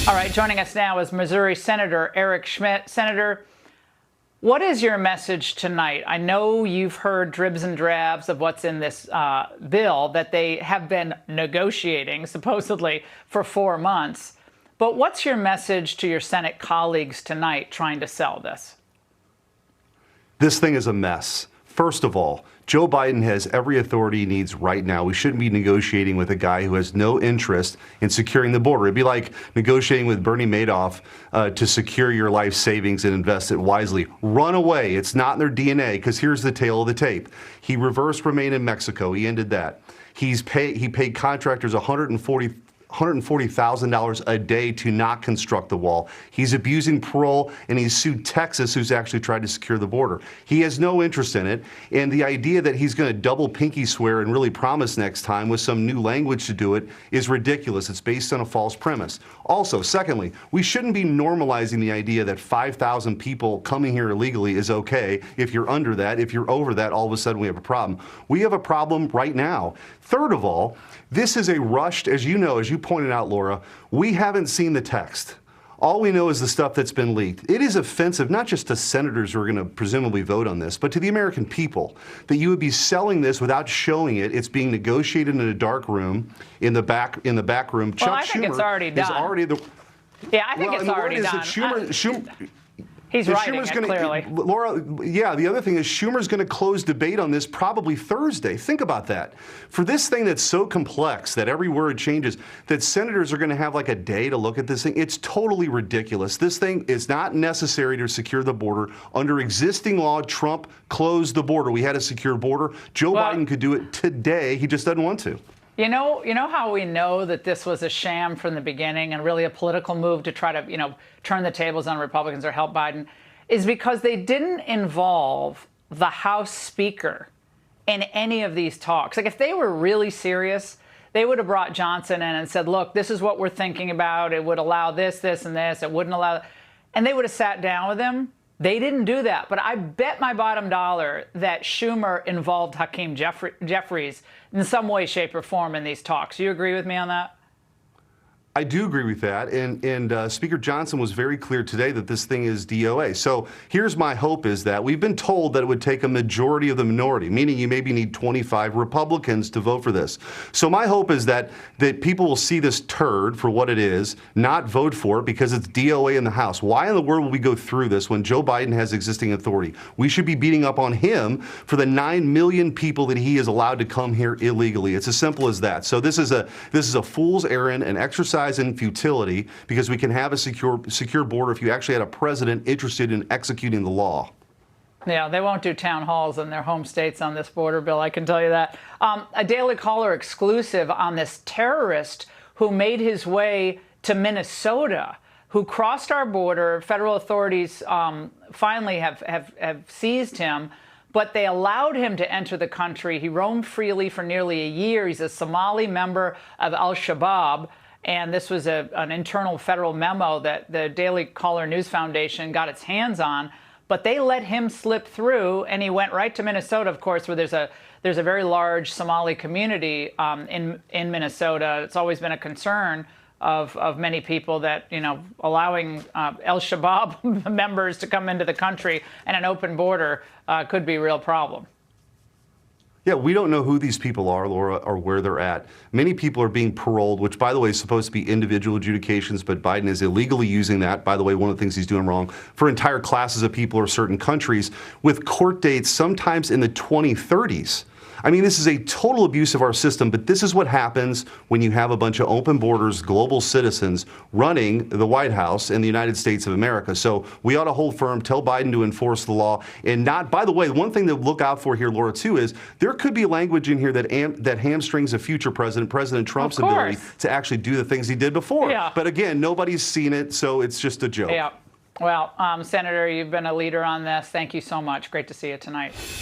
All right, joining us now is Missouri Senator Eric Schmitt. Senator, what is your message tonight? I know you've heard dribs and drabs of what's in this bill that they have been negotiating, supposedly, for 4 months. But what's your message to your Senate colleagues tonight trying to sell this? This thing is a mess. First of all, Joe Biden has every authority he needs right now. We shouldn't be negotiating with a guy who has no interest in securing the border. It'd be like negotiating with Bernie Madoff to secure your life savings and invest it wisely. Run away. It's not in their DNA, because here's the tale of the tape. He reversed remain in Mexico. He ended that. He paid contractors $140,000 a day to not construct the wall. He's abusing parole, and he's sued Texas, who's actually tried to secure the border. He has no interest in it, and the idea that he's going to double pinky swear and really promise next time with some new language to do it is ridiculous. It's based on a false premise. Also, secondly, we shouldn't be normalizing the idea that 5,000 people coming here illegally is okay. If you're under that, if you're over that, all of a sudden we have a problem. We have a problem right now. Third of all, this is a rushed, as you know, as you pointed out, Laura, we haven't seen the text. All we know is the stuff that's been leaked. It is offensive, not just to senators who are going to presumably vote on this, but to the American people, that you would be selling this without showing it. It's being negotiated in a dark room, in the back room. Well, Chuck I think Schumer it's already done. is already the. Yeah, I think well, it's already done. Schumer, he's writing it clearly. Laura, yeah, the other thing is Schumer's going to close debate on this probably Thursday. Think about that. For this thing that's so complex that every word changes, that senators are going to have like a day to look at this thing, it's totally ridiculous. This thing is not necessary to secure the border. Under existing law, Trump closed the border. We had a secure border. Joe Biden could do it today. He just doesn't want to. You know how we know that this was a sham from the beginning and really a political move to try to, turn the tables on Republicans or help Biden, is because they didn't involve the House Speaker in any of these talks. Like, if they were really serious, they would have brought Johnson in and said, look, this is what we're thinking about. It would allow this, this, and this. It wouldn't allow, and they would have sat down with him. They didn't do that, but I bet my bottom dollar that Schumer involved Hakeem Jeffries in some way, shape, or form in these talks. You agree with me on that? I do agree with that, and Speaker Johnson was very clear today that this thing is DOA. So here's my hope, is that we've been told that it would take a majority of the minority, meaning you maybe need 25 Republicans to vote for this. So my hope is that people will see this turd for what it is, not vote for it because it's DOA in the House. Why in the world will we go through this when Joe Biden has existing authority? We should be beating up on him for the 9 million people that he is allowed to come here illegally. It's as simple as that. So this is a fool's errand, an exercise in futility, because we can have a secure border if you actually had a president interested in executing the law. Yeah, they won't do town halls in their home states on this border bill, I can tell you that. A Daily Caller exclusive on this terrorist who made his way to Minnesota, who crossed our border. Federal authorities finally have seized him, but they allowed him to enter the country. He roamed freely for nearly a year. He's a Somali member of al-Shabaab. And this was an internal federal memo that the Daily Caller News Foundation got its hands on. But they let him slip through, and he went right to Minnesota, of course, where there's a very large Somali community in Minnesota. It's always been a concern of many people that, allowing al-Shabaab members to come into the country and an open border could be a real problem. Yeah, we don't know who these people are, Laura, or where they're at. Many people are being paroled, which, by the way, is supposed to be individual adjudications, but Biden is illegally using that, by the way, one of the things he's doing wrong, for entire classes of people or certain countries, with court dates sometimes in the 2030s. I mean, this is a total abuse of our system, but this is what happens when you have a bunch of open borders, global citizens running the White House in the United States of America. So we ought to hold firm, tell Biden to enforce the law, and not, by the way, one thing to look out for here, Laura, too, is there could be language in here that hamstrings a future president, President Trump's ability to actually do the things he did before. Yeah. But again, nobody's seen it, so it's just a joke. Yeah. Well, Senator, you've been a leader on this. Thank you so much. Great to see you tonight.